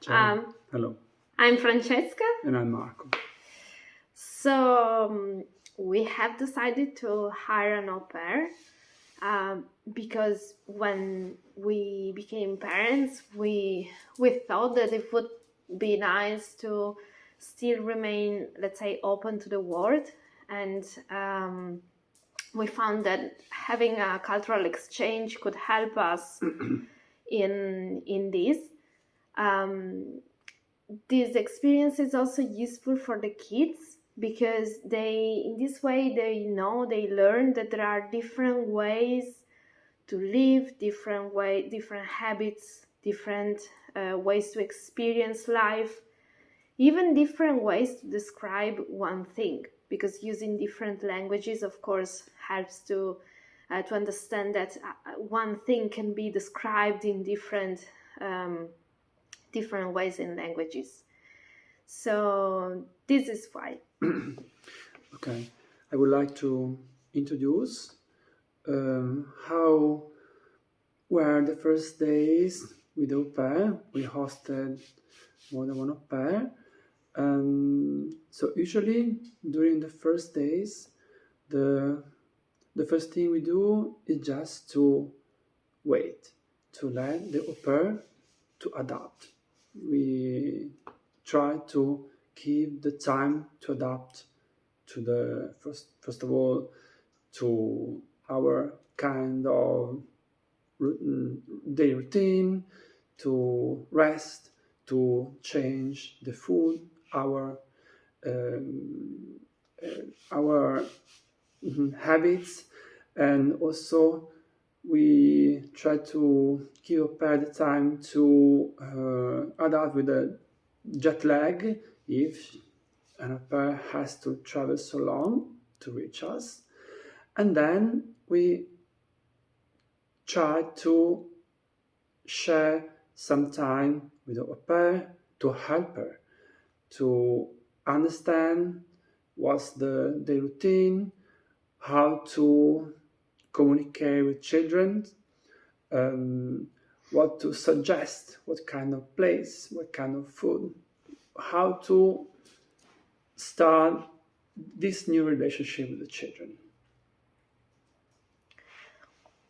Ciao. Hello. I'm Francesca. And I'm Marco. So we have decided to hire an au pair because when we became parents, we thought that it would be nice to still remain, let's say, open to the world, and we found that having a cultural exchange could help us in this. This experience is also useful for the kids because in this way they learn that there are different ways to live, different habits, different ways to experience life, even different ways to describe one thing, because using different languages of course helps to understand that one thing can be described in different ways in languages. So this is why. Okay. I would like to introduce how were the first days with au pair. We hosted more than one au pair. So usually during the first days, the first thing we do is just to wait, to let the au pair to adapt. We try to give the time to adapt to the first of all to our kind of day routine, to rest, to change the food, our habits, and also we try to give au pair the time to adapt with the jet lag if an au pair has to travel so long to reach us. And then we try to share some time with the au pair to help her to understand what's the routine, how to communicate with children, what to suggest, what kind of place, what kind of food, how to start this new relationship with the children.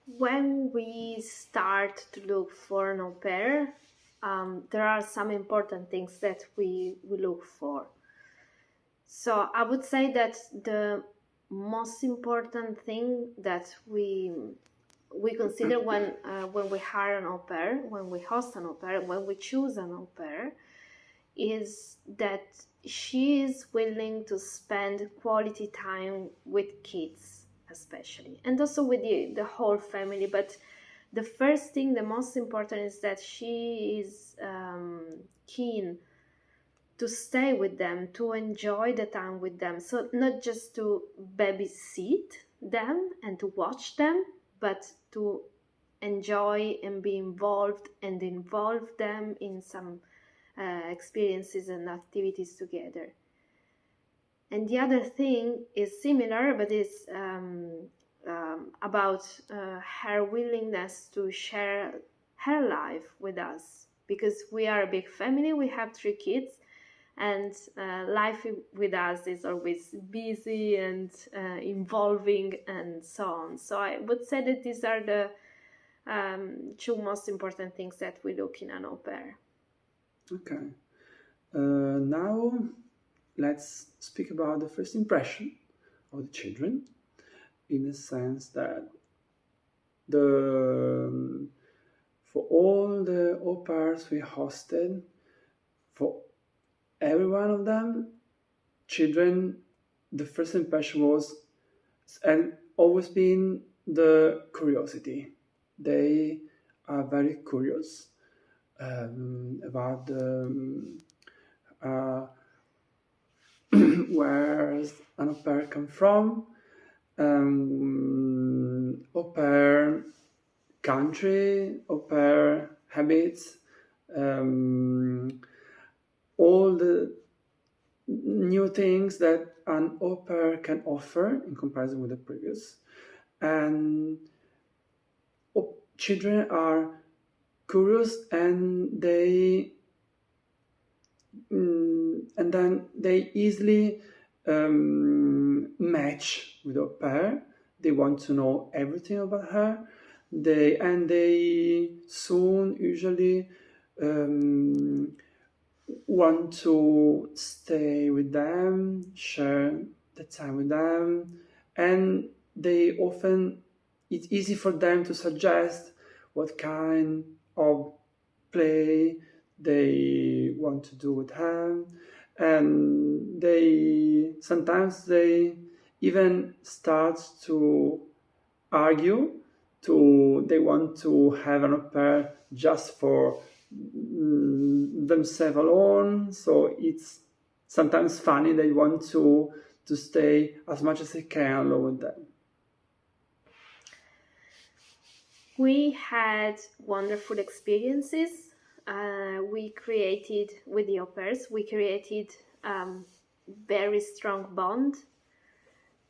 When we start to look for an au pair, there are some important things that we look for. So I would say that the most important thing that we consider when we hire an au pair, when we host an au pair, when we choose an au pair, is that she is willing to spend quality time with kids, especially, and also with the whole family. But the first thing, the most important, is that she is keen to stay with them, to enjoy the time with them. So not just to babysit them and to watch them, but to enjoy and be involved and involve them in some experiences and activities together. And the other thing is similar, but it's about her willingness to share her life with us, because we are a big family. We have 3 kids, and life with us is always busy and involving and so on. So I would say that these are the 2 most important things that we look in an au pair. Okay. Now let's speak about the first impression of the children, in the sense that for all the au pairs we hosted, for every one of them, children, the first impression was and always been the curiosity. They are very curious about where an au pair come from, au pair country, au pair habits, all the new things that an au pair can offer in comparison with the previous. And children are curious, and they and then they easily match with au pair. They want to know everything about her. They soon usually um, want to stay with them, share the time with them, and they often it's easy for them to suggest what kind of play they want to do with her, and they even start to argue to they want to have an au pair just for themselves alone. So it's sometimes funny they want to stay as much as they can alone with them. We had wonderful experiences. We created with the au pairs. We created very strong bond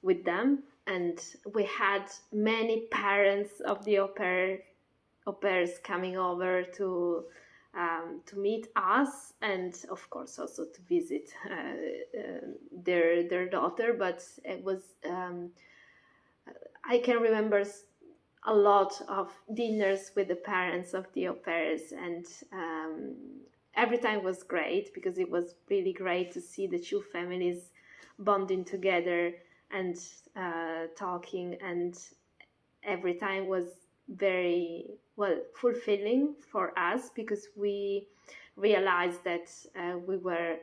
with them, and we had many parents of the au pairs coming over to meet us, and of course also to visit their daughter. But it was I can remember a lot of dinners with the parents of the au pairs, and every time was great because it was really great to see the two families bonding together and talking, and every time was very fulfilling for us because we realized that we were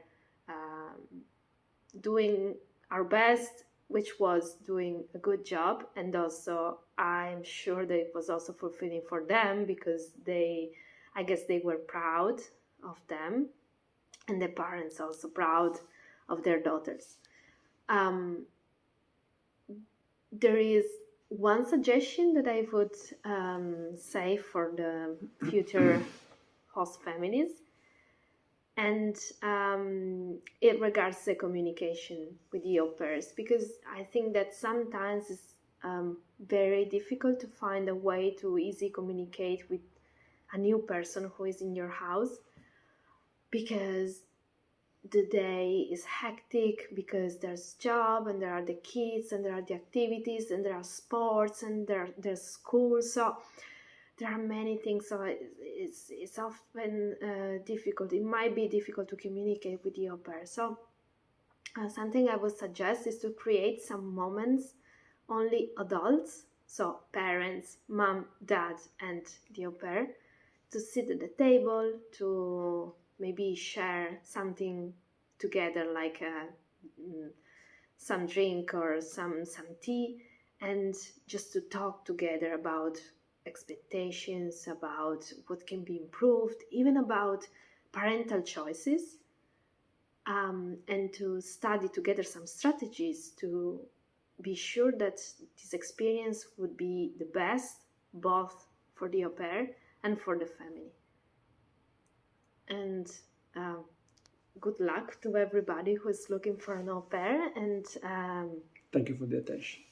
doing our best, which was doing a good job, and also I'm sure that it was also fulfilling for them because I guess they were proud of them, and the parents also proud of their daughters. There is one suggestion that I would say for the future host families, and it regards the communication with the au pairs, because I think that sometimes it's very difficult to find a way to easily communicate with a new person who is in your house, because the day is hectic, because there's job and there are the kids and there are the activities and there are sports and there's school, so there are many things. So it's often difficult. It might be difficult to communicate with the au pair. So something I would suggest is to create some moments only adults, so parents, mom, dad, and the au pair, to sit at the table, to maybe share something together, like some drink or some tea, and just to talk together about expectations, about what can be improved, even about parental choices, and to study together some strategies to be sure that this experience would be the best both for the au pair and for the family. And good luck to everybody who is looking for an au pair, and Thank you for the attention.